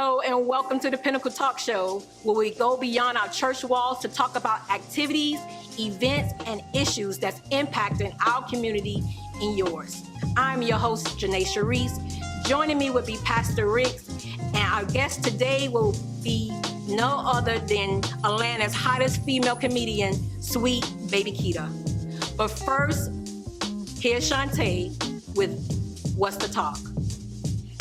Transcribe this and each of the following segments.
Hello and welcome to the Pinnacle Talk Show, where we go beyond our church walls to talk about activities, events, and issues that's impacting our community and yours. I'm your host, Janae Sharice. Joining me would be Pastor Ricks, and our guest today will be no other than Atlanta's hottest female comedian, Sweet Baby Keita. But first, here's Shantae with What's the Talk?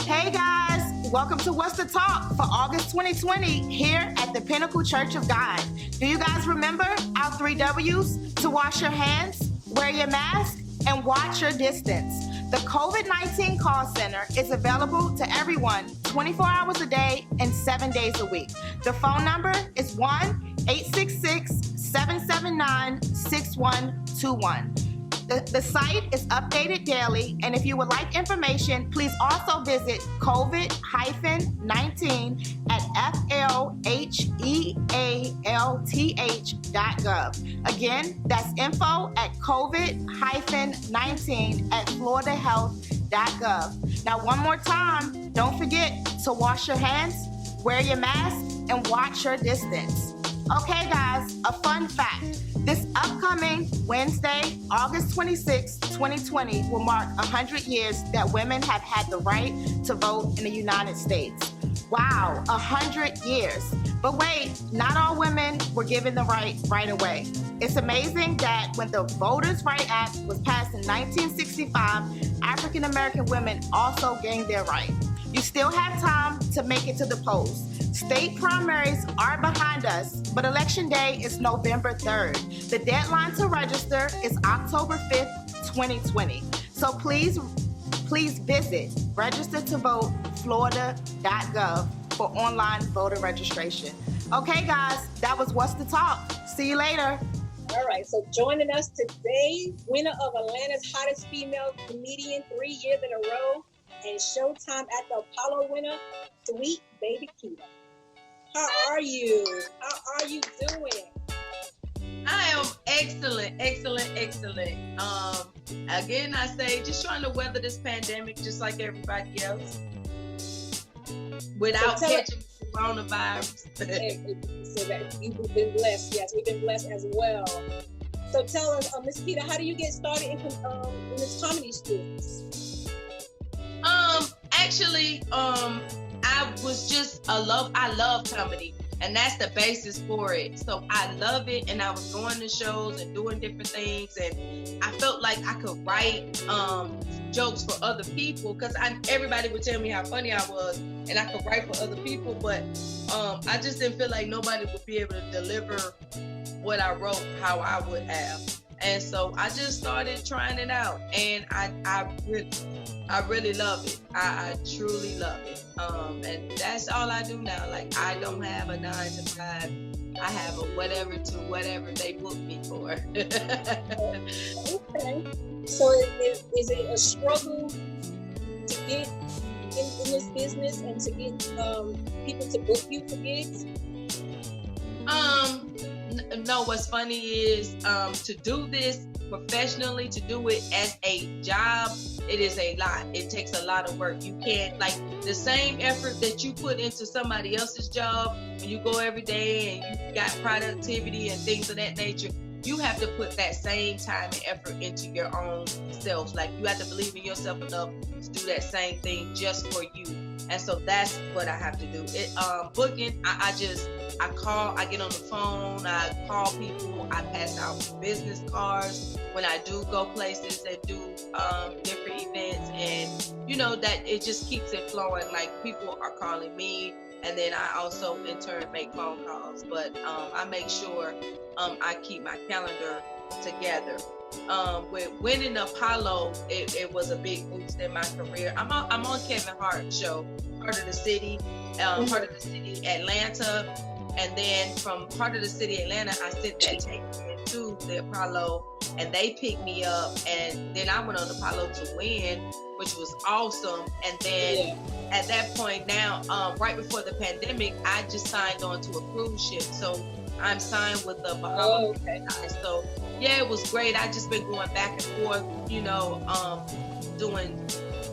Hey guys, welcome to What's the Talk for August 2020 here at the Pinnacle Church of God. Do you guys remember our 3 W's? To wash your hands, wear your mask, and watch your distance. The COVID-19 call center is available to everyone 24 hours a day and 7 days a week. The phone number is 1-866-779-6121. The site is updated daily, and if you would like information, please also visit COVID-19 at FLHEALTH.gov. Again, that's info at COVID-19 at FloridaHealth.gov. Now, one more time, don't forget to wash your hands, wear your mask, and watch your distance. Okay, guys, a fun fact. This upcoming Wednesday, August 26, 2020, will mark 100 years that women have had the right to vote in the United States. Wow, 100 years. But wait, not all women were given the right away. It's amazing that when the Voters' Right Act was passed in 1965, African American women also gained their right. You still have time to make it to the polls. State primaries are behind us, but Election Day is November 3rd. The deadline to register is October 5th, 2020. So please visit registertovote.florida.gov for online voter registration. Okay, guys, that was What's the Talk. See you later. All right, so joining us today, winner of Atlanta's hottest female comedian 3 years in a row, and Showtime at the Apollo winner, Sweet Baby Keita. How are you? How are you doing? I am excellent. Again, I say just trying to weather this pandemic just like everybody else without catching coronavirus. So that we've been blessed. Yes, we've been blessed as well. So tell us, Miss Keita, how do you get started in this comedy school? I love comedy, and that's the basis for it. So I love it, and I was going to shows and doing different things, and I felt like I could write jokes for other people, because everybody would tell me how funny I was, and I could write for other people, but I just didn't feel like nobody would be able to deliver what I wrote how I would have. And so I just started trying it out, and I really love it. I truly love it. And that's all I do now. Like, I don't have a 9 to 5. I have a whatever they book me for. Okay. So is it a struggle to get in this business and to get people to book you for gigs? No, what's funny is to do this professionally, to do it as a job, it is a lot. It takes a lot of work. You can't, like, the same effort that you put into somebody else's job when you go every day and you got productivity and things of that nature, you have to put that same time and effort into your own self. Like, you have to believe in yourself enough to do that same thing just for you. And so that's what I have to do. Booking, I get on the phone, I call people, I pass out business cards when I do go places and do different events, and that it just keeps it flowing. Like, people are calling me, and then I also in turn make phone calls, but I make sure I keep my calendar together. With winning Apollo, it was a big boost in my career. I'm on Kevin Hart's show, Heart of the City, Atlanta, and then from Heart of the City, Atlanta, I sent that tape to the Apollo, and they picked me up, and then I went on Apollo to win, which was awesome. And then at that point now, right before the pandemic, I just signed on to a cruise ship, so I'm signed with the Bahamas. So yeah, it was great. I just been going back and forth, doing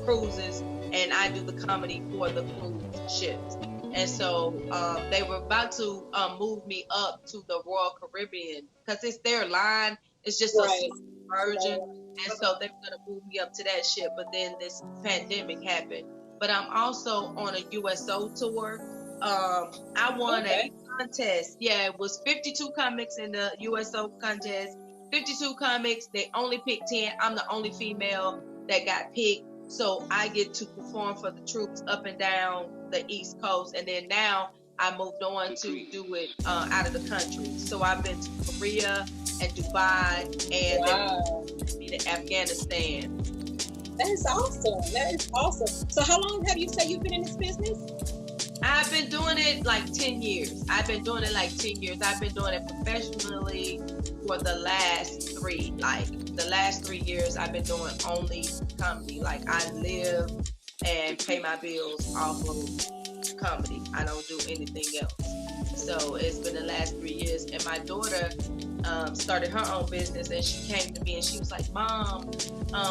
cruises, and I do the comedy for the cruise ships. And so they were about to move me up to the Royal Caribbean because it's their line. It's just a small version. And so they were going to move me up to that ship. But then this pandemic happened. But I'm also on a USO tour. I won a contest. Yeah, it was 52 comics in the USO contest. 52 comics. They only picked 10. I'm the only female that got picked. So I get to perform for the troops up and down the East Coast. And then now I moved on to do it out of the country. So I've been to Korea and Dubai and then Afghanistan. That is awesome. That is awesome. So how long have you said you've been in this business? I've been doing it like 10 years. I've been doing it professionally for the last 3. Like the last 3 years, I've been doing only comedy. Like I live and pay my bills off of comedy. I don't do anything else. So it's been the last 3 years. And my daughter started her own business, and she came to me and she was like, Mom,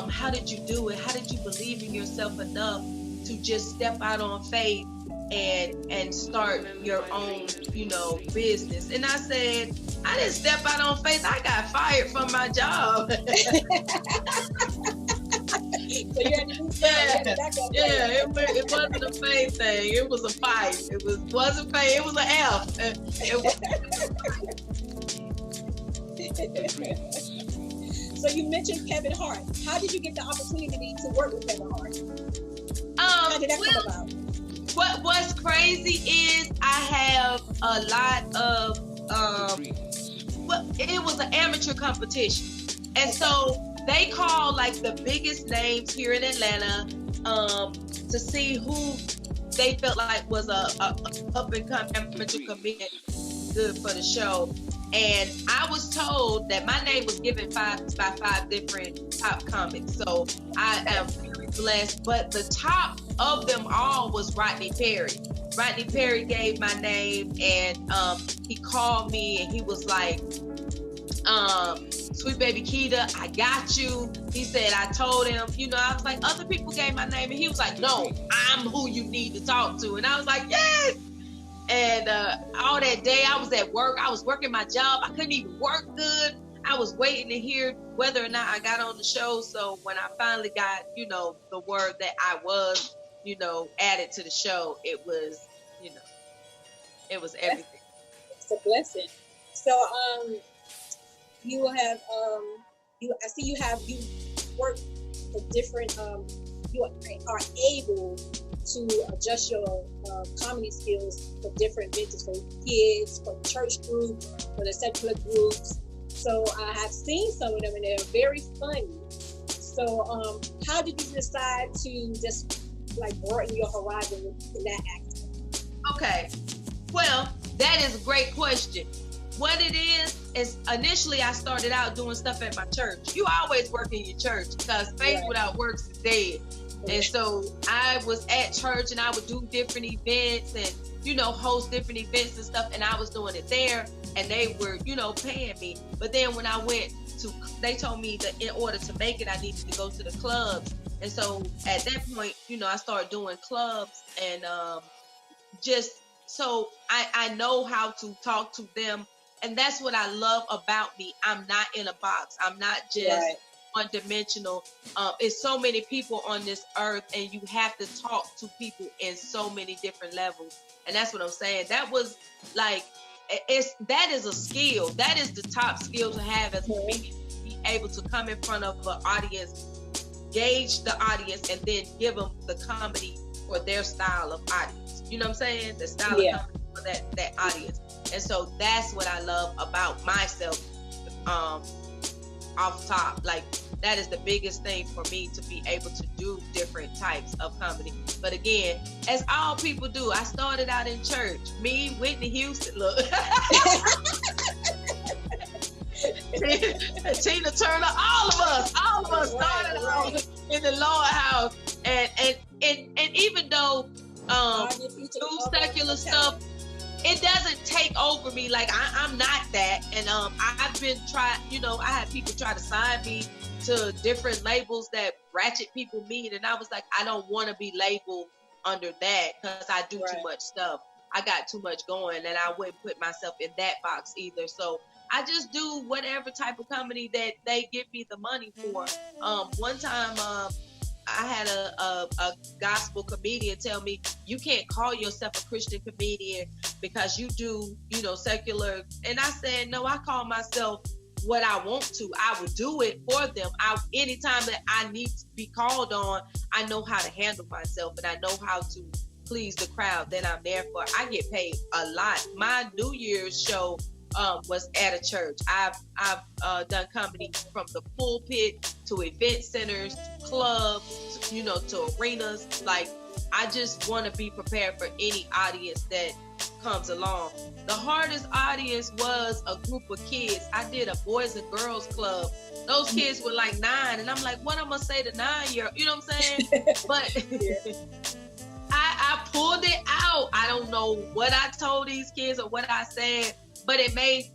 how did you do it? How did you believe in yourself enough to just step out on faith and start your own, business? And I said, I didn't step out on faith. I got fired from my job. So you had to do something. It wasn't a faith thing. It was a fight. Wasn't faith. It was an F. So you mentioned Kevin Hart. How did you get the opportunity to work with Kevin Hart? How did that come about? What's crazy is I have a lot of it was an amateur competition, and so they called like the biggest names here in Atlanta to see who they felt like was a up and coming amateur comedian good for the show. And I was told that my name was given by 5 different top comics. So I am very blessed. But the top of them all was Rodney Perry. Rodney Perry gave my name, and he called me and he was like, Sweet Baby Keita, I got you. He said, I told him, I was like, other people gave my name, and he was like, no, I'm who you need to talk to. And I was like, yes. And all that day I was at work. I was working my job. I couldn't even work good. I was waiting to hear whether or not I got on the show. So when I finally got, the word that I was, added to the show, it was, it was everything. It's a blessing. So you have you work for different you are able to adjust your comedy skills for different vintages, for kids, for church groups, for the secular groups. So I have seen some of them, and they're very funny. So how did you decide to just like broaden your horizon in that act? Okay, well, that is a great question. What it is initially I started out doing stuff at my church. You always work in your church because faith without works is dead. And so I was at church and I would do different events and, host different events and stuff. And I was doing it there and they were, paying me. But then when I went they told me that in order to make it, I needed to go to the clubs. And so at that point, I started doing clubs and so I know how to talk to them. And that's what I love about me. I'm not in a box. I'm not just one-dimensional. It's so many people on this earth, and you have to talk to people in so many different levels. And that's what I'm saying. That was like, that is a skill. That is the top skill to have as a comedian, to be able to come in front of an audience, gauge the audience, and then give them the comedy for their style of audience. You know what I'm saying? The style of comedy for that audience. And so that's what I love about myself off top. Like, that is the biggest thing for me, to be able to do different types of comedy. But again, as all people do, I started out in church. Me, Whitney Houston, look. Tina Turner, all of us started out in the lower house. And even though do secular stuff, it doesn't take over me. Like, I'm not that. And I've been I had people try to sign me to different labels that ratchet people mean. And I was like, I don't want to be labeled under that because I do too much stuff. I got too much going, and I wouldn't put myself in that box either. So I just do whatever type of comedy that they give me the money for. One time, I had a gospel comedian tell me, you can't call yourself a Christian comedian because you do, secular. And I said, no, I call myself what I want to. I would do it for them. Anytime that I need to be called on, I know how to handle myself, and I know how to please the crowd that I'm there for. I get paid a lot. My New Year's show was at a church. I've done comedy from the pulpit to event centers, to clubs, to arenas. Like, I just want to be prepared for any audience that comes along. The hardest audience was a group of kids. I did a boys and girls club. Those kids were like 9, and I'm like, what I'm gonna say to 9-year-old? You know what I'm saying? But I pulled it out. I don't know what I told these kids or what I said, but it made,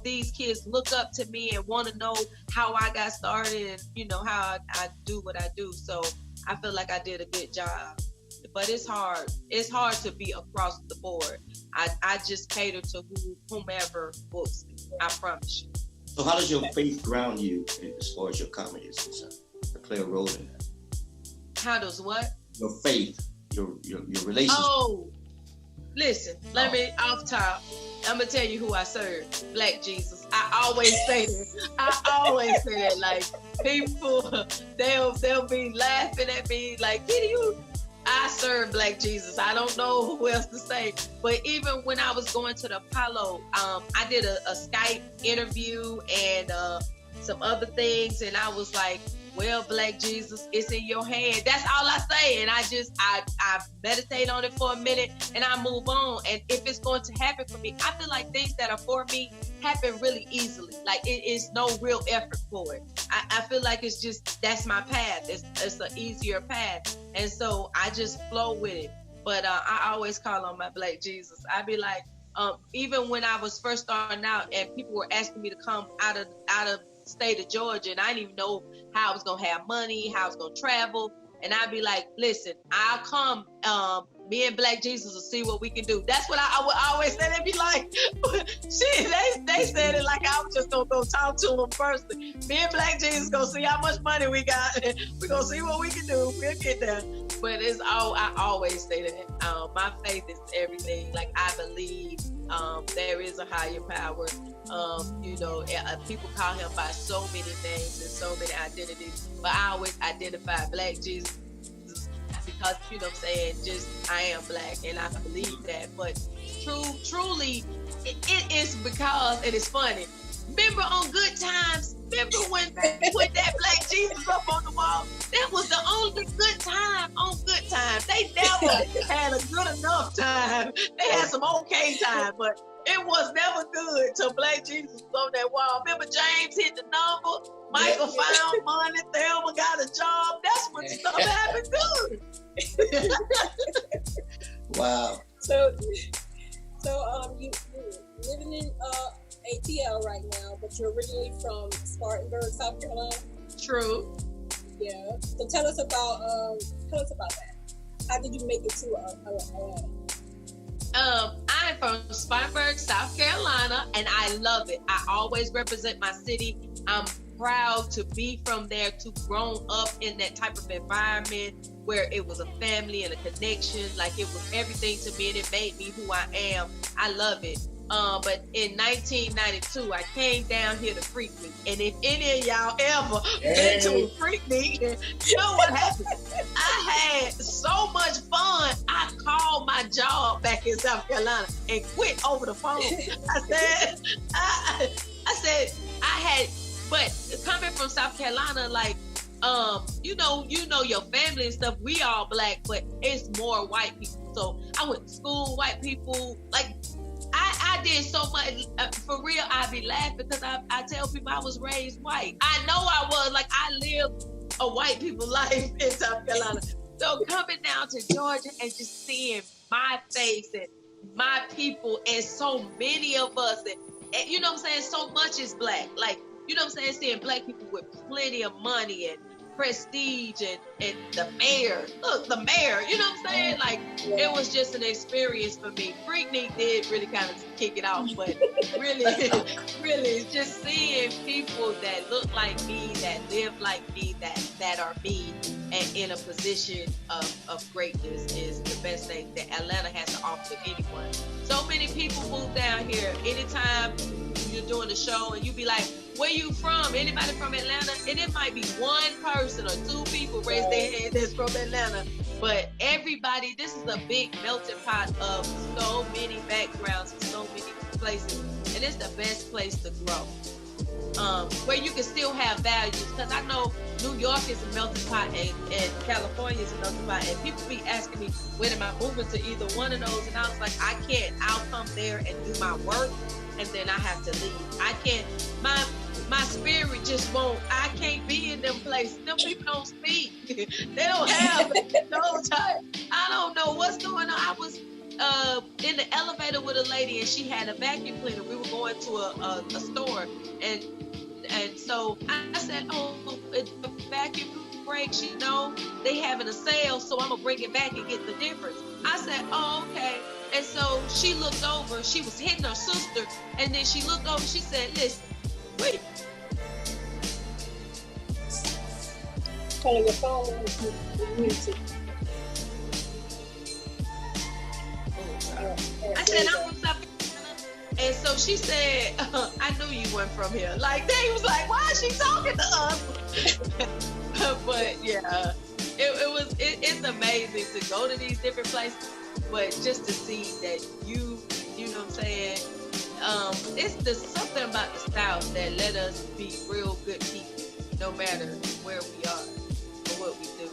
these kids look up to me and want to know how I got started and, how I do what I do. So I feel like I did a good job. But it's hard. It's hard to be across the board. I just cater to whomever books me. I promise you. So how does your faith ground you as far as your comedy is concerned? Play a role in that. How does what? Your faith, your relationship. Oh, listen, let me off top. I'm gonna tell you who I serve. Black Jesus. I always say that. I always say that. Like, people, they'll be laughing at me like, "Kitty, I serve Black Jesus." I don't know who else to say. But even when I was going to the Apollo, I did a Skype interview and some other things, and I was like, well, Black Jesus, it's in your hand. That's all I say. And I meditate on it for a minute and I move on. And if it's going to happen for me, I feel like things that are for me happen really easily. Like, it is no real effort for it. I feel like it's just, that's my path. It's an easier path. And so I just flow with it. But I always call on my Black Jesus. I be like, even when I was first starting out and people were asking me to come out of state of Georgia, and I didn't even know how I was gonna have money, how I was gonna travel, and I'd be like, listen, I'll come, me and Black Jesus will see what we can do. That's what I would always say. They'd be like, shit, they said it like I was just gonna go talk to them first. Me and Black Jesus gonna see how much money we got. We're gonna see what we can do. We'll get there. But I always say that. My faith is everything. Like, I believe there is a higher power. People call him by so many names and so many identities, but I always identify Black Jesus because, what I'm saying, just I am Black and I believe that. But truly, it is because it is funny. Remember on Good Times? Remember when they put that Black Jesus up on the wall? That was the only good time on Good Times. They never had a good enough time. They had some okay time, but it was never good till Black Jesus was on that wall. Remember James hit the number? Michael found money. Thelma got a job. That's when stuff happened good. Wow. So you living in ATL right now, but you're originally from Spartanburg, South Carolina. True. Yeah. So tell us about that. How did you make it to Atlanta? I'm from Spartanburg, South Carolina, and I love it. I always represent my city. I'm proud to be from there, to grown up in that type of environment where it was a family and a connection. Like, it was everything to me, and it made me who I am. I love it. But in 1992, I came down here to Freaknik. And if any of y'all ever been to a Freaknik, you know what happened? I had so much fun. I called my job back in South Carolina and quit over the phone. But coming from South Carolina, like, you know your family and stuff, we all Black, but it's more white people. So I went to school with white people. Like, I did so much. For real, I be laughing because I tell people I was raised white. I know I was. Like, I lived a white people life in South Carolina. So coming down to Georgia and just seeing my face and my people and so many of us, and you know what I'm saying, so much is Black. Like, you know what I'm saying, seeing Black people with plenty of money and Prestige and the mayor. Look, the mayor, you know what I'm saying? Like, it was just an experience for me. Freaknik did really kind of kick it off, but really, really just seeing people that look like me, that live like me, that are me, and in a position of greatness is the best thing that Atlanta has to offer anyone. So many people move down here. Anytime you're doing the show and you be like, where you from? Anybody from Atlanta? And it might be one person or two people raise their hand that's from Atlanta. But everybody, this is a big melting pot of so many backgrounds and so many places. And it's the best place to grow. Where you can still have values. Because I know New York is a melting pot and California is a melting pot. And people be asking me, when am I moving to either one of those? And I was like, I can't. I'll come there and do my work. And then I have to leave. I can't, my spirit just won't, I can't be in them places. Them people don't speak. They don't have no time. I don't know what's going on. I was in the elevator with a lady and she had a vacuum cleaner. We were going to a store and so I said, oh, the vacuum breaks, you know, they having a sale, so I'm gonna bring it back and get the difference. I said, oh, okay. And so she looked over, she was hitting her sister, and then she looked over, she said, listen, wait. Calling your phone with music. I said, I'm from South Carolina. And so she said, I knew you weren't from here. Like, they was like, why is she talking to us? But yeah, it's amazing to go to these different places, but just to see that you know what I'm saying, there's something about the South that let us be real good people, no matter where we are or what we do.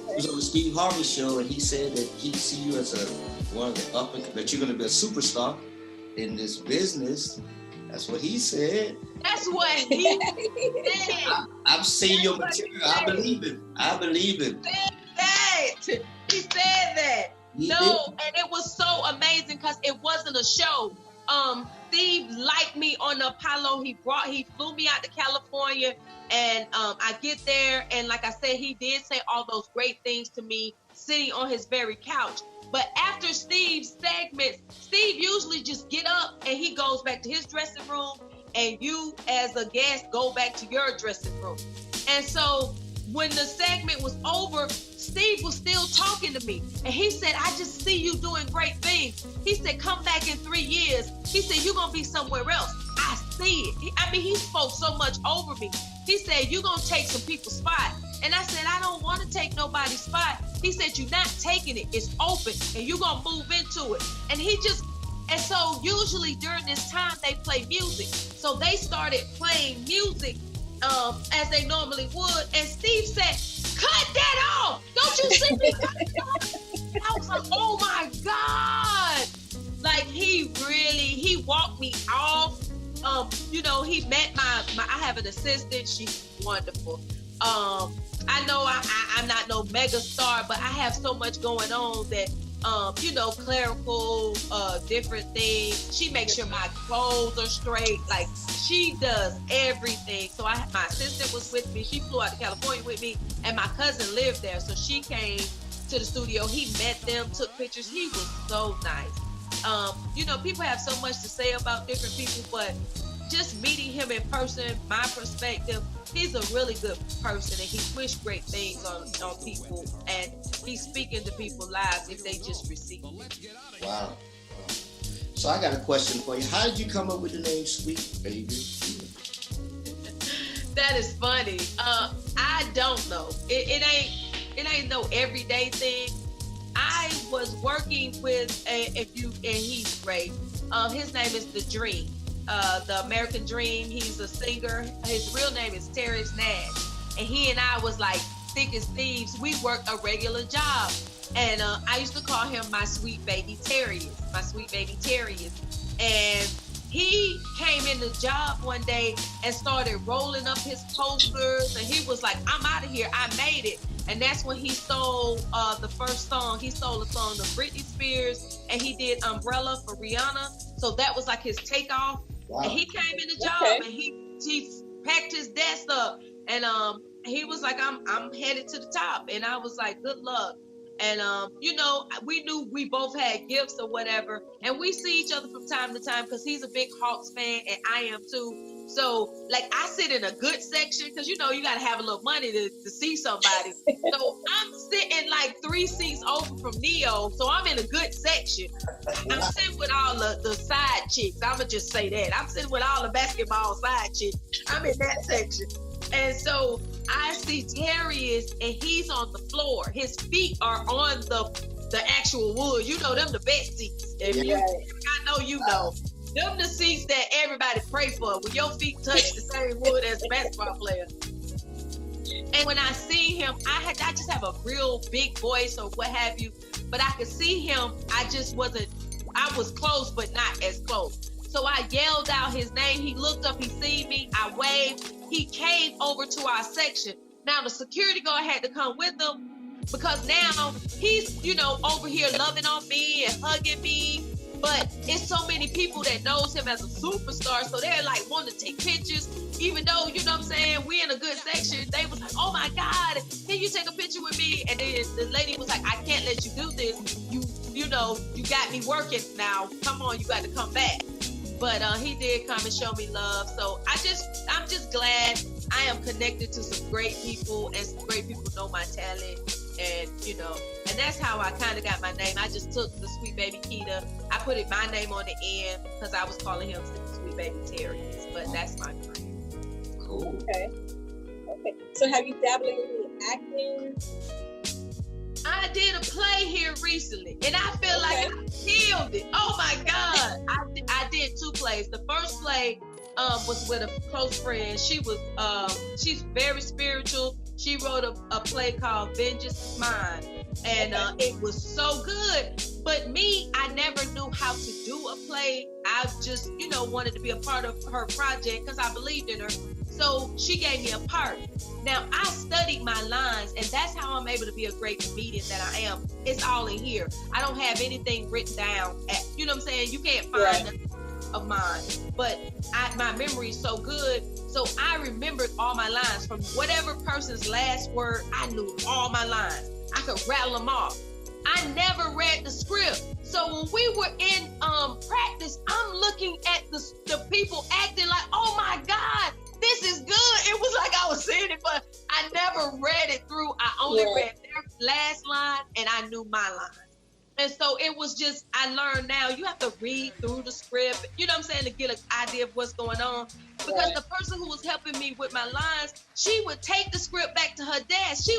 He was on the Steve Harvey show, and he said that he see you as one of the that you're going to be a superstar in this business. That's what he said. That's what he said. I've seen your material. I believe it. I believe it. He said that. And it was so amazing because it wasn't a show. Steve liked me on the Apollo. He flew me out to California, and I get there, and like I said, he did say all those great things to me sitting on his very couch. But after Steve's segment, Steve usually just get up and he goes back to his dressing room, and you as a guest go back to your dressing room. And so when the segment was over, Steve was still talking to me. And he said, I just see you doing great things. He said, come back in 3 years. He said, you're going to be somewhere else. I see it. He spoke so much over me. He said, you're going to take some people's spot. And I said, I don't want to take nobody's spot. He said, you're not taking it. It's open and you're going to move into it. And so usually during this time, they play music. So they started playing music as they normally would. And Steve said, cut that off. Don't you see me cut it off? I was like, oh my God. Like he walked me off. He met I have an assistant. She's wonderful. I know I'm not no mega star, but I have so much going on that, clerical, different things. She makes sure my clothes are straight. Like, she does everything. So my assistant was with me. She flew out to California with me, and my cousin lived there. So she came to the studio. He met them, took pictures. He was so nice. People have so much to say about different people, but just meeting him in person, my perspective, he's a really good person, and he wishes great things on people, and he's speaking to people's lives if they just receive it. Wow. So I got a question for you. How did you come up with the name Sweet Baby? That is funny. I don't know. It ain't no everyday thing. I was working with and he's great. His name is The Dream. The American Dream. He's a singer. His real name is Terrence Nash. And he and I was like thick as thieves. We worked a regular job. And I used to call him my sweet baby Terriers. And he came in the job one day and started rolling up his posters. And he was like, I'm out of here. I made it. And that's when he stole the first song. He stole a song of Britney Spears, and he did Umbrella for Rihanna. So that was like his takeoff. Wow. And he came in the job, and he packed his desk up, and he was like, I'm headed to the top. And I was like, good luck. And, you know, we knew we both had gifts or whatever. And we see each other from time to time because he's a big Hawks fan and I am too. So, like, I sit in a good section because, you know, you got to have a little money to see somebody. So I'm sitting like 3 seats over from Neo. So I'm in a good section. I'm sitting with all the side chicks. I'm going to just say that. I'm sitting with all the basketball side chicks. I'm in that section. And so I see Darius, and he's on the floor. His feet are on the actual wood. You know them the best seats. If you, I know you know. Them the seats that everybody pray for. When your feet touch the same wood as a basketball player. And when I see him, I just have a real big voice or what have you. But I could see him. I was close, but not as close. So I yelled out his name. He looked up, he seen me. I waved. He came over to our section. Now the security guard had to come with him because now he's, you know, over here loving on me and hugging me. But it's so many people that knows him as a superstar. So they're like wanting to take pictures, even though, you know what I'm saying, we in a good section. They was like, oh my God, can you take a picture with me? And then the lady was like, I can't let you do this. You know, you got me working now. Come on, you got to come back. But he did come and show me love. So I'm just glad I am connected to some great people and some great people know my talent. And, you know, and that's how I kind of got my name. I just took the Sweet Baby Keita. I put my name on the end because I was calling him Sweet Baby Terrius. But that's my friend. Cool. Okay. So have you dabbled in any acting? I did a play here recently, and I feel like I killed it. Oh my God. I did 2 plays. The first play was with a close friend. She's very spiritual. She wrote a play called Vengeance is Mine, and it was so good. But me, I never knew how to do a play. I just, you know, wanted to be a part of her project because I believed in her. So she gave me a part. Now, I studied my lines, and that's how I'm able to be a great comedian that I am. It's all in here. I don't have anything written down. You know what I'm saying? You can't find nothing of mine. But my memory is so good. So I remembered all my lines. From whatever person's last word, I knew all my lines. I could rattle them off. I never read the script. So when we were in practice, I'm looking at the people acting like, oh my God, this is good. It was like I was saying it, but I never read it through. I only read their last line and I knew my line. And so it was just, I learned now you have to read through the script, you know what I'm saying, to get an idea of what's going on. Because the person who was helping me with my lines, she would take the script back to her desk. She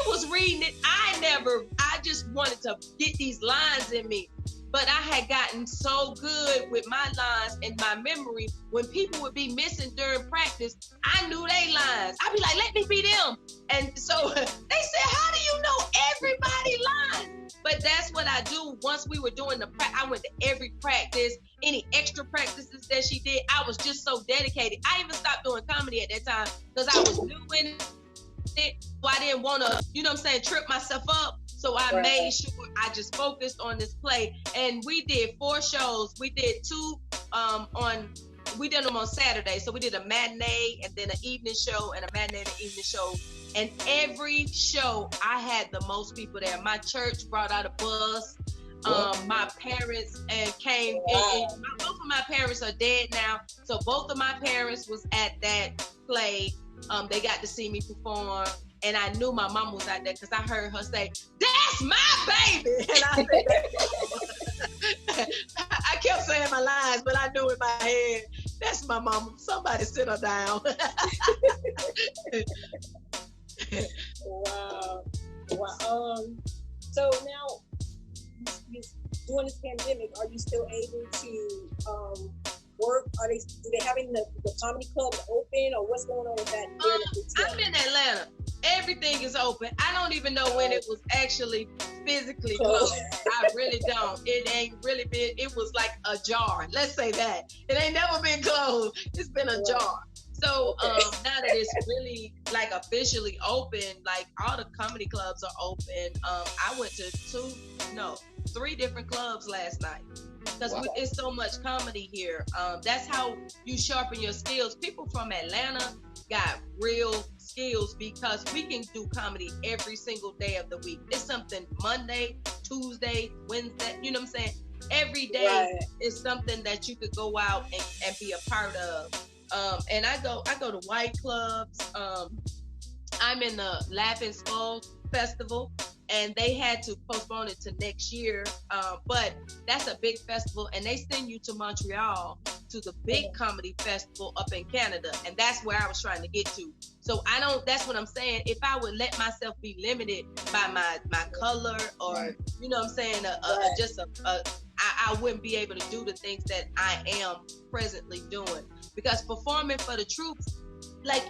was reading it. I just wanted to get these lines in me. But I had gotten so good with my lines and my memory. When people would be missing during practice, I knew their lines. I'd be like, let me be them. And so they said, how do you know everybody's lines? But that's what I do. Once we were doing I went to every practice, any extra practices that she did. I was just so dedicated. I even stopped doing comedy at that time because I was doing it. So I didn't want to, you know what I'm saying, trip myself up. So I made sure I just focused on this play. And we did 4 shows. We did 2 we did them on Saturday. So we did a matinee and then an evening show and a matinee and an evening show. And every show I had the most people there. My church brought out a bus. My parents came. And both of my parents are dead now. So both of my parents was at that play. They got to see me perform. And I knew my mom was out there because I heard her say, "That's my baby." And I kept saying my lines, but I knew in my head, that's my mama. Somebody sit her down. Wow. So now, during this pandemic, are you still able to work? Do they having the comedy club open, or what's going on with that? I'm in Atlanta. Everything is open. I don't even know when it was actually physically closed. I really don't. It ain't really been. It was like a jar. Let's say that. It ain't never been closed. It's been a jar. So now that it's really like officially open, like all the comedy clubs are open. I went to 3 different clubs last night because it's so much comedy here. That's how you sharpen your skills. People from Atlanta got real skills because we can do comedy every single day of the week. It's something Monday, Tuesday, Wednesday, you know what I'm saying? Every day is something that you could go out and be a part of. And I go to white clubs. I'm in the Laughing Skull Festival, and they had to postpone it to next year. But that's a big festival, and they send you to Montreal to the big comedy festival up in Canada, and that's where I was trying to get to. So that's what I'm saying. If I would let myself be limited by my color or, you know what I'm saying, I wouldn't be able to do the things that I am presently doing. Because performing for the troops, like,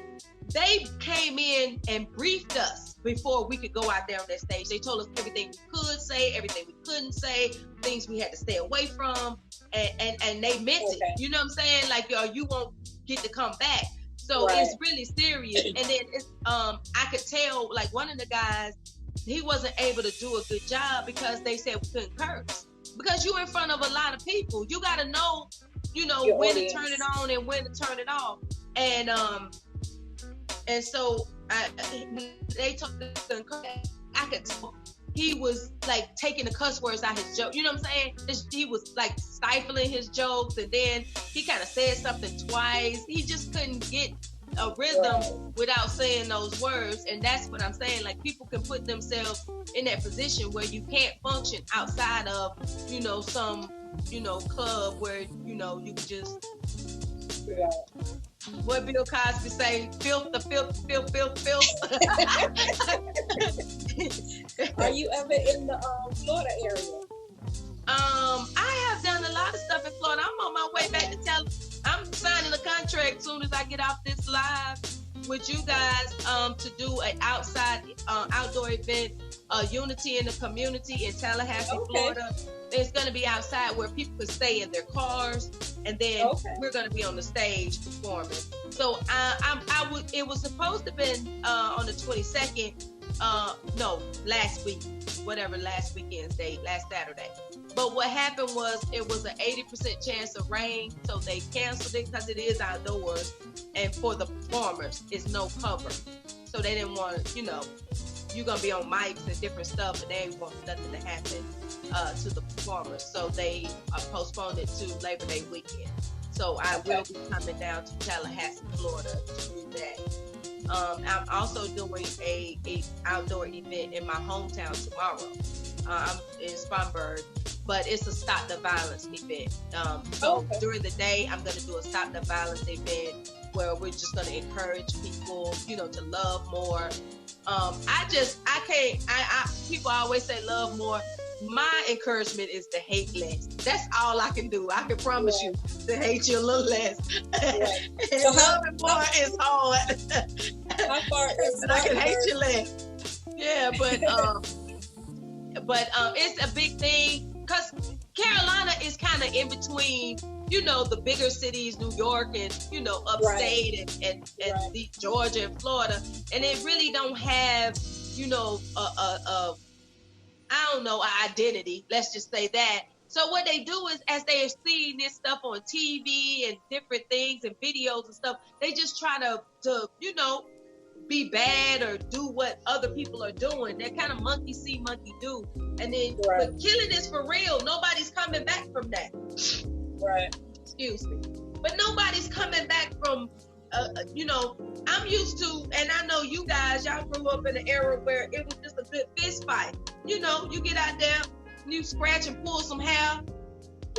they came in and briefed us before we could go out there on that stage. They told us everything we could say, everything we couldn't say, things we had to stay away from, and they meant it. You know what I'm saying? Like, you won't get to come back. So it's really serious. And then I could tell, like, one of the guys, he wasn't able to do a good job because they said we couldn't curse. Because you're in front of a lot of people. You got to know, your when audience. To turn it on and when to turn it off. And so they told me I could tell he was like taking the cuss words out his joke. You know what I'm saying? He was like stifling his jokes, and then he kind of said something twice. He just couldn't get a rhythm without saying those words. And that's what I'm saying. Like, people can put themselves in that position where you can't function outside of, some, club where, you can just, what Bill Cosby say, filth. Are you ever in the Florida area? I have done a lot of stuff in Florida. I'm on my way back to I'm signing a contract soon as I get off this live with you guys to do an outdoor event, Unity in the Community in Tallahassee, Florida. It's going to be outside where people can stay in their cars, and then we're going to be on the stage performing. So it was supposed to have been on the 22nd. Last week, last weekend's date, last Saturday. But what happened was it was an 80% chance of rain, so they canceled it because it is outdoors, and for the performers, it's no cover. So they didn't want, you're gonna be on mics and different stuff, and they didn't want nothing to happen to the performers. So they postponed it to Labor Day weekend. So I will be coming down to Tallahassee, Florida to do that. I'm also doing a outdoor event in my hometown tomorrow. I'm in Spartanburg, but it's a Stop the Violence event. During the day, I'm going to do a Stop the Violence event where we're just going to encourage people, to love more. People always say love more. My encouragement is to hate less. That's all I can do. I can promise you to hate you a little less. So loving more is hard. How far is I can hate you less. Yeah, but it's a big thing because Carolina is kind of in between, the bigger cities, New York and, upstate and Georgia and Florida. And it really don't have, an identity. Let's just say that. So what they do is, as they are seeing this stuff on TV and different things and videos and stuff, they just try to be bad or do what other people are doing. They're kind of monkey see, monkey do. And then, but killing is for real. Nobody's coming back from that. Right. Excuse me. But nobody's coming back from, I'm used to, and I know you guys, y'all grew up in an era where it was just a good fist fight. You get out there, you scratch and pull some hair.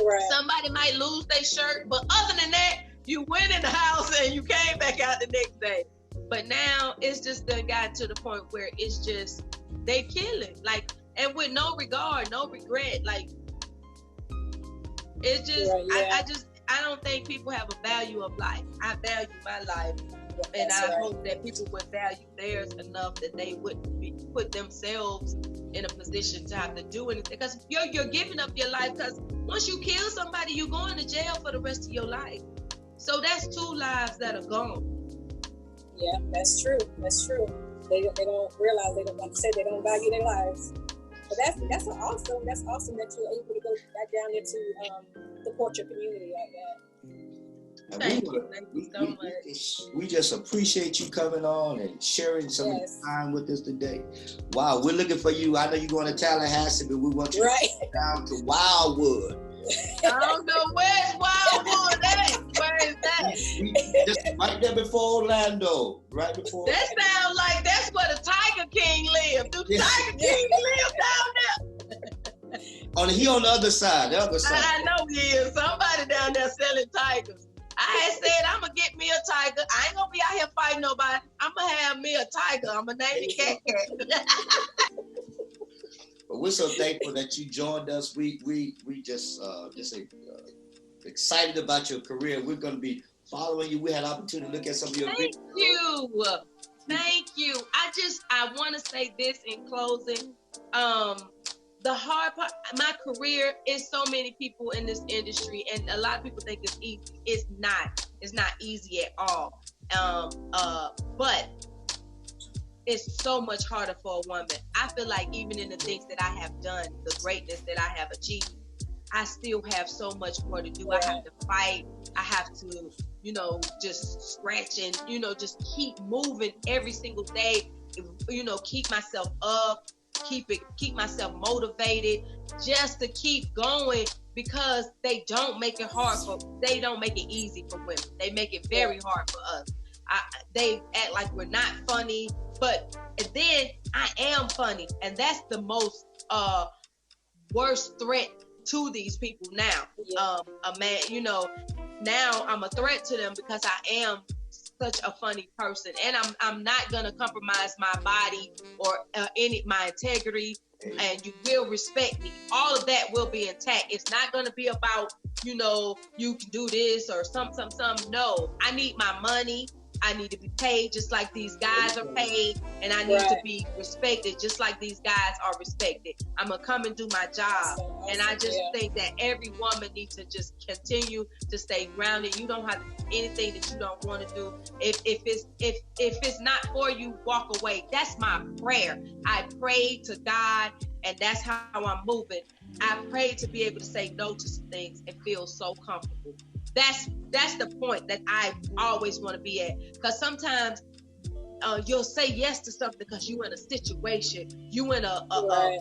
Right. Somebody might lose their shirt, but other than that, you went in the house and you came back out the next day. But now it's just done got to the point where it's just, they kill it. Like, and with no regard, no regret. Like, it's just, I don't think people have a value of life. I value my life. And I hope that people would value theirs enough that they wouldn't put themselves in a position to have to do anything. Because you're giving up your life, because once you kill somebody, you're going to jail for the rest of your life. So that's 2 lives that are gone. Yeah, that's true. That's true. They don't realize, they don't, like you said, they don't value their lives. But that's awesome. That's awesome that you're able to go back down there to support your community like that. Thank you so much. We just appreciate you coming on and sharing some of your time with us today. Wow, we're looking for you. I know you're going to Tallahassee, but we want you to go down to Wildwood. I don't know where's Wildwood at. Where is that? Just right there before Orlando. Right before. That sounds like that's where the Tiger King live. Do the Tiger King live down there? He on the other side. I know he is. Somebody down there selling tigers. I had said I'm gonna get me a tiger. I ain't gonna be out here fighting nobody. I'm gonna have me a tiger. I'm gonna name it Cat. But we're so thankful that you joined us. We just excited about your career. We're gonna be following you. We had an opportunity to look at some of your Thank you. I want to say this in closing. The hard part, my career is so many people in this industry, and a lot of people think it's easy. It's not. It's not easy at all. But it's so much harder for a woman. I feel like even in the things that I have done, the greatness that I have achieved, I still have so much more to do. I have to fight. I have to, just scratch and, just keep moving every single day. Keep myself up. Keep myself motivated just to keep going, because they don't make it easy for women. They make it very hard for us. They act like we're not funny, but then I am funny, and that's the most worst threat to these people now. A man, now I'm a threat to them because I am such a funny person, and I'm not gonna compromise my body or my integrity, and you will respect me. All of that will be intact. It's not gonna be about you can do this or some. No, I need my money. I need to be paid just like these guys are paid, and I need to be respected just like these guys are respected. I'm gonna come and do my job, and I just think that every woman needs to just continue to stay grounded. You don't have to do anything that you don't want to do. If it's not for you, walk away. That's my prayer. I pray to God, and that's how I'm moving. I pray to be able to say no to some things and feel so comfortable. That's the point that I always want to be at, because sometimes you'll say yes to something because you in a situation, you in a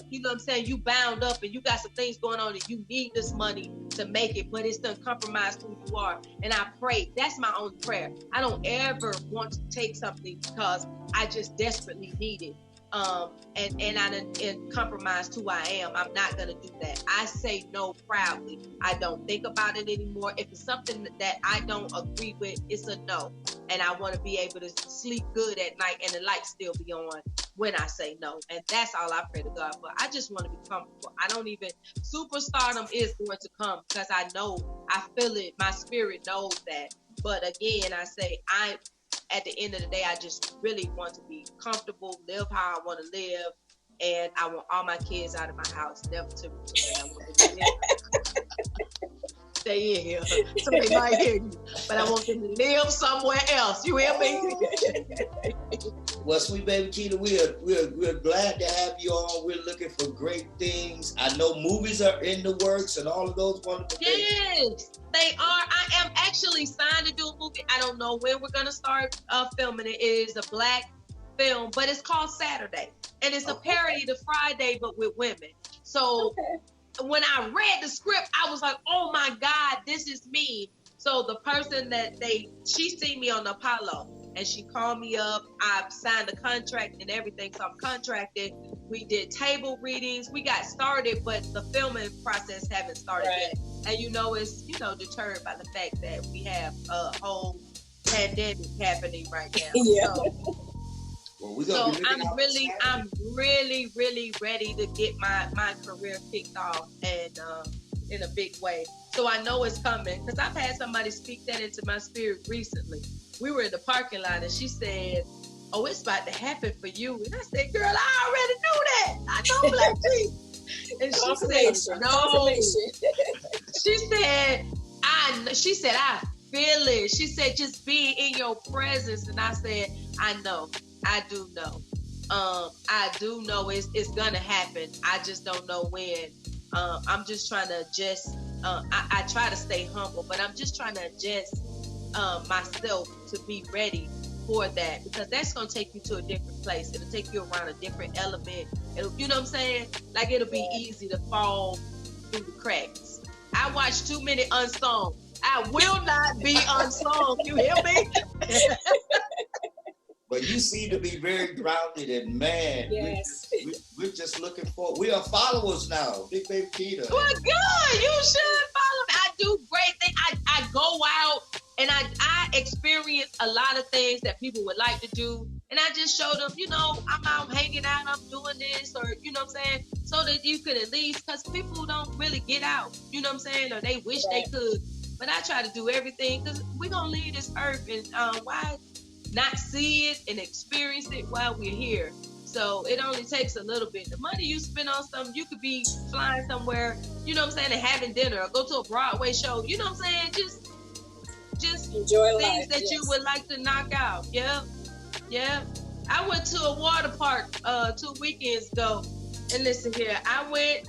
you know what I'm saying, you bound up and you got some things going on and you need this money to make it, but it's done compromised who you are. And I pray, that's my own prayer. I don't ever want to take something because I just desperately need it. And I done compromised who I am. I'm not gonna do that. I say no proudly. I don't think about it anymore. If it's something that I don't agree with, it's a no. And I want to be able to sleep good at night and the lights still be on when I say no. And that's all I pray to God for. I just want to be comfortable. Superstardom is going to come because I know, I feel it. My spirit knows that. But again, I say, at the end of the day, I just really want to be comfortable, live how I want to live, and I want all my kids out of my house, never to return. I want them to live. Stay in here. Somebody might hear you, but I want them to live somewhere else. You hear me? Well, sweet baby Keita, we're glad to have you on. We're looking for great things. I know movies are in the works and all of those wonderful things. Yes, they are. I am actually signed to do a movie. I don't know when we're gonna start filming it. It is a Black film, but it's called Saturday, and it's a parody to Friday, but with women. So when I read the script, I was like, oh my God, this is me. So the person she seen me on the Apollo, and she called me up. I've signed a contract and everything, so I'm contracted. We did table readings. We got started, but the filming process haven't started yet. And it's deterred by the fact that we have a whole pandemic happening right now. So I'm really ready to get my career kicked off and in a big way. So I know it's coming because I've had somebody speak that into my spirit recently. We were in the parking lot and she said, "Oh, it's about to happen for you." And I said, "Girl, I already knew that. I know Black Jesus." And she said, "No." She said, "I feel it." She said, "Just being in your presence." And I said, I do know. I do know it's gonna happen. I just don't know when. I'm just trying to adjust. I try to stay humble, but I'm just trying to adjust myself to be ready for that, because that's gonna take you to a different place. It'll take you around a different element. You know what I'm saying? Like, it'll be easy to fall through the cracks. I watch too many unsung. I will not be unsung. You hear me? But you seem to be very grounded, and man, Yes. we're just looking for. We are followers now, Big Baby Keita. Well, good. You should follow me. I do great things. I go out and I experience a lot of things that people would like to do, and I just show them, I'm out hanging out, I'm doing this, or you know what I'm saying, so that you could at least, because people don't really get out, you know what I'm saying, or they wish they could. But I try to do everything, because we're gonna leave this earth, and why not see it and experience it while we're here? So it only takes a little bit. The money you spend on something, you could be flying somewhere, you know what I'm saying, and having dinner, or go to a Broadway show, you know what I'm saying, just Enjoy life. things that you would like to knock out. Yep. I went to a water park 2 weekends ago, and listen here, I went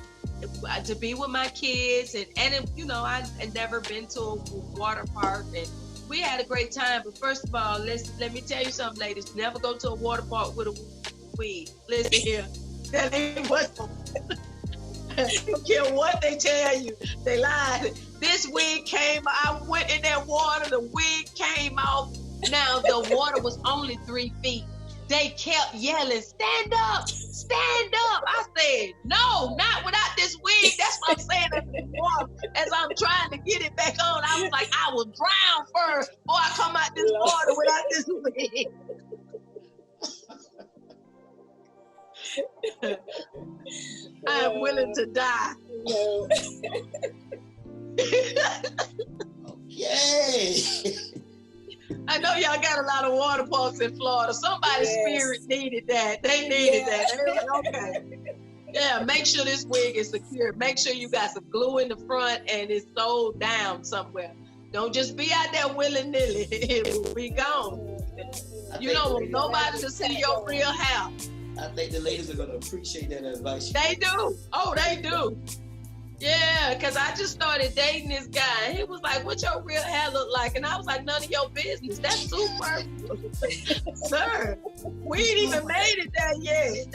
to be with my kids, and I had never been to a water park, and we had a great time. But first of all, let me tell you something, ladies. Never go to a water park with a weed. Listen here, that ain't what. I don't care what they tell you, they lied. This wig came. I went in that water. The wig came out. Now the water was only 3 feet. They kept yelling, "Stand up, stand up!" I said, "No, not without this wig." That's what I'm saying. As I'm trying to get it back on, I was like, I will drown first before I come out this water without this wig. I am willing to die. No. Yay! I know y'all got a lot of water parks in Florida. Somebody's spirit needed that. They needed that. They were like, okay. Yeah, make sure this wig is secure. Make sure you got some glue in the front and it's sewed down somewhere. Don't just be out there willy-nilly. It will be gone. You don't want nobody to see your real hair. I think the ladies are going to appreciate that advice. They do. Oh, they do. Yeah, because I just started dating this guy. And he was like, "What your real hair look like?" And I was like, "None of your business. That's too personal." Sir, we ain't even made it there yet.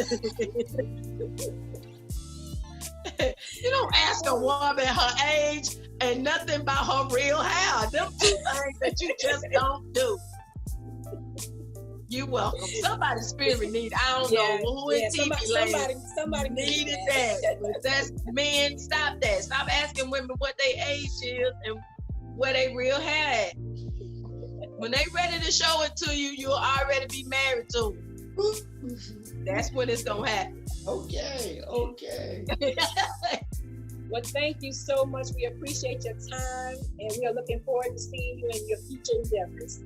You don't ask a woman her age and nothing about her real hair. Them two things that you just don't do. You welcome. Somebody's spirit need. I don't know who is somebody needed that. But that's men. Stop that. Stop asking women what their age is and where they real hair at. When they ready to show it to you, you'll already be married to them. That's when it's gonna happen. Okay. Well, thank you so much. We appreciate your time, and we are looking forward to seeing you in your future endeavors.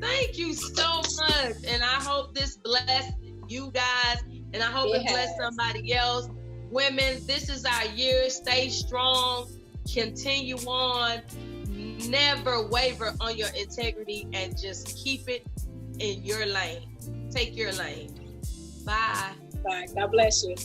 Thank you so much, and I hope this blessed you guys, and I hope it blessed somebody else. Women, this is our year. Stay strong, continue on, never waver on your integrity, and just keep it in your lane. Take your lane. Bye. Bye. God bless you.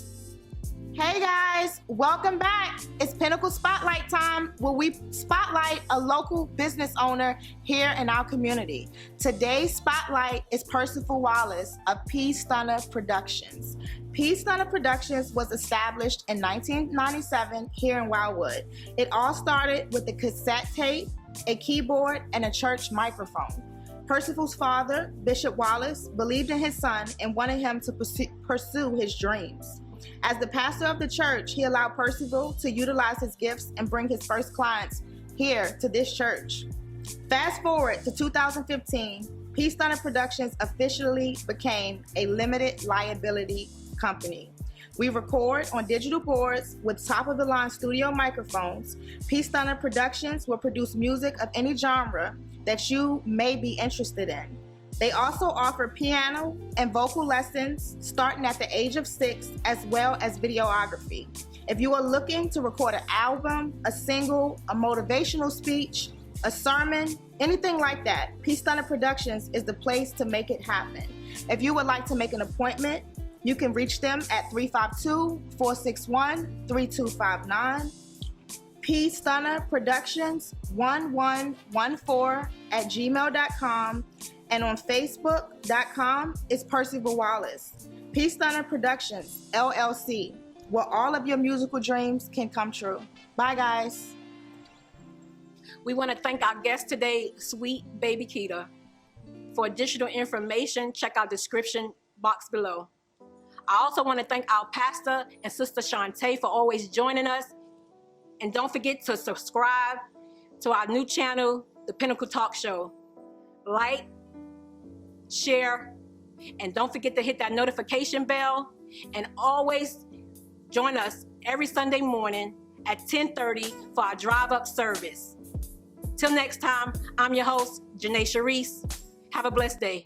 Hey guys, welcome back. It's Pinnacle Spotlight time, where we spotlight a local business owner here in our community. Today's spotlight is Percival Wallace of P Stunner Productions. P Stunner Productions was established in 1997 here in Wildwood. It all started with a cassette tape, a keyboard, and a church microphone. Percival's father, Bishop Wallace, believed in his son and wanted him to pursue his dreams. As the pastor of the church, he allowed Percival to utilize his gifts and bring his first clients here to this church. Fast forward to 2015, P Stunner Productions officially became a limited liability company. We record on digital boards with top-of-the-line studio microphones. P Stunner Productions will produce music of any genre that you may be interested in. They also offer piano and vocal lessons starting at the age of 6, as well as videography. If you are looking to record an album, a single, a motivational speech, a sermon, anything like that, Peace Stunner Productions is the place to make it happen. If you would like to make an appointment, you can reach them at 352-461-3259. Peace Stunner Productions 1114@gmail.com, and on Facebook.com is Percival Wallace. Peace Stunner Productions LLC, where all of your musical dreams can come true. Bye, guys. We want to thank our guest today, Sweet Baby Keita. For additional information, check our description box below. I also want to thank our pastor and Sister Shantae for always joining us. And don't forget to subscribe to our new channel, The Pinnacle Talk Show. Like, share, and don't forget to hit that notification bell. And always join us every Sunday morning at 10:30 for our drive-up service. Till next time, I'm your host, Janae Sharice. Have a blessed day.